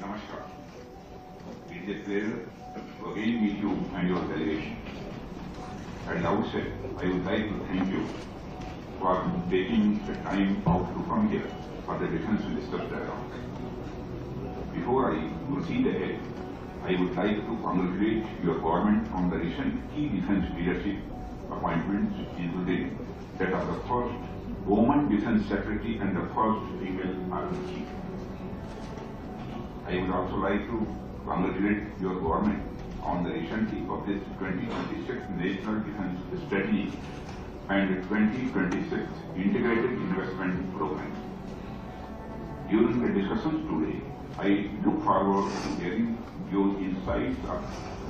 Namaskar. It is a pleasure to again meet you and your delegation. At the outset, I would like to thank you for taking the time out to come here for the Defence Minister dialogue. Before I proceed ahead, I would like to congratulate your government on the recent key defence leadership appointments, including that of the first woman Defence Secretary and the first female Army Chief. I would also like to congratulate your government on the recently published 2026 National Defence Strategy and 2026 Integrated Investment Program. During the discussions today, I look forward to hearing your insights of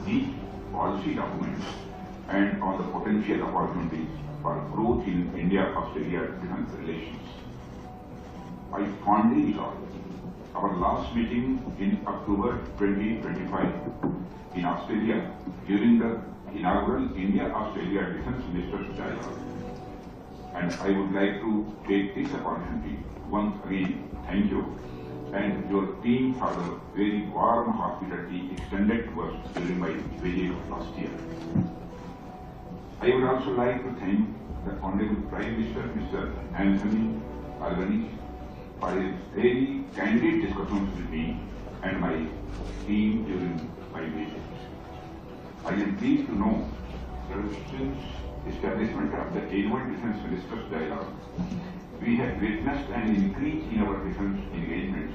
these policy documents and on the potential opportunities for growth in India-Australia defence relations. I fondly recall our last meeting in October 2025 in Australia during the inaugural India-Australia Defence Minister Dialogue. And I would like to take this opportunity once again thank you and your team for the very warm hospitality extended to us during my visit last year. I would also like to thank the Honorable Prime Minister, Mr. Anthony Albanese, for his very candid discussions with me and my team during my visit. I am pleased to know that since establishment of the Annual Defence Ministers Dialogue, we have witnessed an increase in our defence engagements,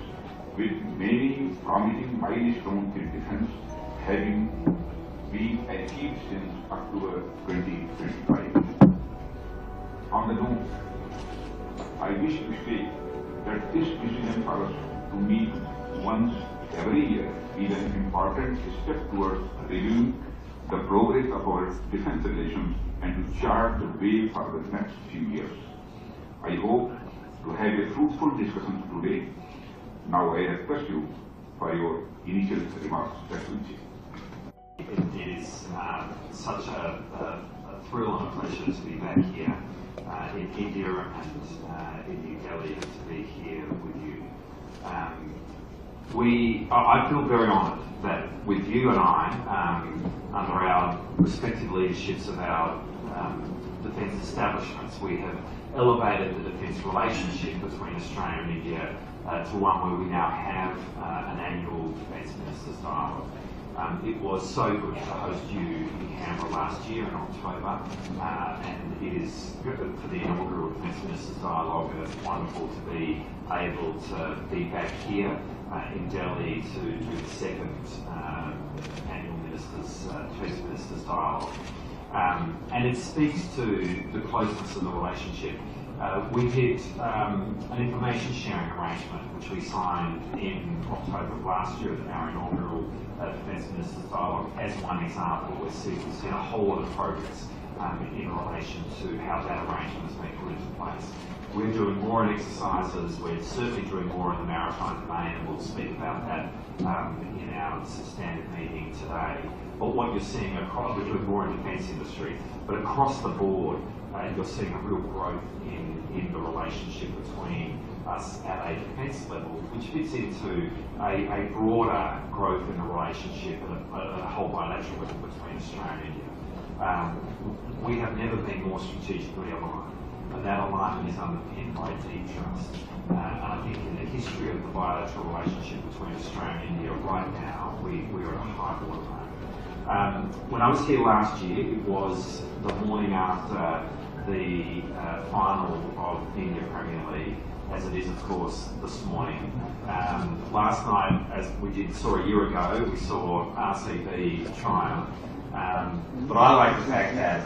with many promising milestones in defence having been achieved since October 2025. On the note, I wish to state that this decision for us to meet once every year is an important step towards reviewing the progress of our defence relations and to chart the way for the next few years. I hope to have a fruitful discussion today. Now I request you for your initial remarks. Excellency. It is such a thrill and a pleasure to be back here in India and in New Delhi and to be here with you. I feel very honoured that with you and I, under our respective leaderships of our defence establishments, we have elevated the defence relationship between Australia and India to one where we now have an annual Defence Ministers Dialogue. It was so good to host you in Canberra last year in October, and it is good for the inaugural Defence Ministers Dialogue, and it's wonderful to be able to be back here in Delhi to do the second annual Defence Ministers Dialogue. And it speaks to the closeness of the relationship. We did an information sharing arrangement which we signed in October of last year at our inaugural Defence Ministers Dialogue as one example. We've seen a whole lot of progress in relation to how that arrangement has been put into place. We're doing more in exercises, we're certainly doing more in the maritime domain, and we'll speak about that in our standard meeting today. But what you're seeing across, we're doing more in the defence industry, but across the board, you're seeing a real growth in the relationship between us at a defence level, which fits into a broader growth in the relationship at a whole bilateral level between Australia and India. We have never been more strategically aligned, and that alignment is underpinned by deep trust. And I think in the history of the bilateral relationship between Australia and India right now, we are at a high watermark. When I was here last year, it was the morning after the final of the India Premier League, as it is of course this morning. Last night, as we saw a year ago, we saw RCB triumph. But I like the fact that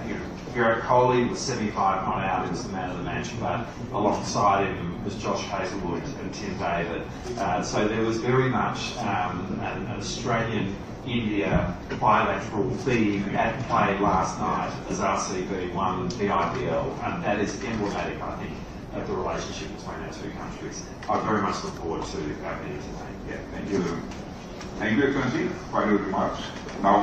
Virat Kohli was 75 not out, he was the man of the match, but alongside him was Josh Hazlewood and Tim David. So there was very much an Australian-India bilateral theme at play last night as RCB won the IPL, and that is emblematic, I think, of the relationship between our two countries. I very much look forward to our meeting today. Yeah, thank you. Thank you, Excellency, for your remarks. Now,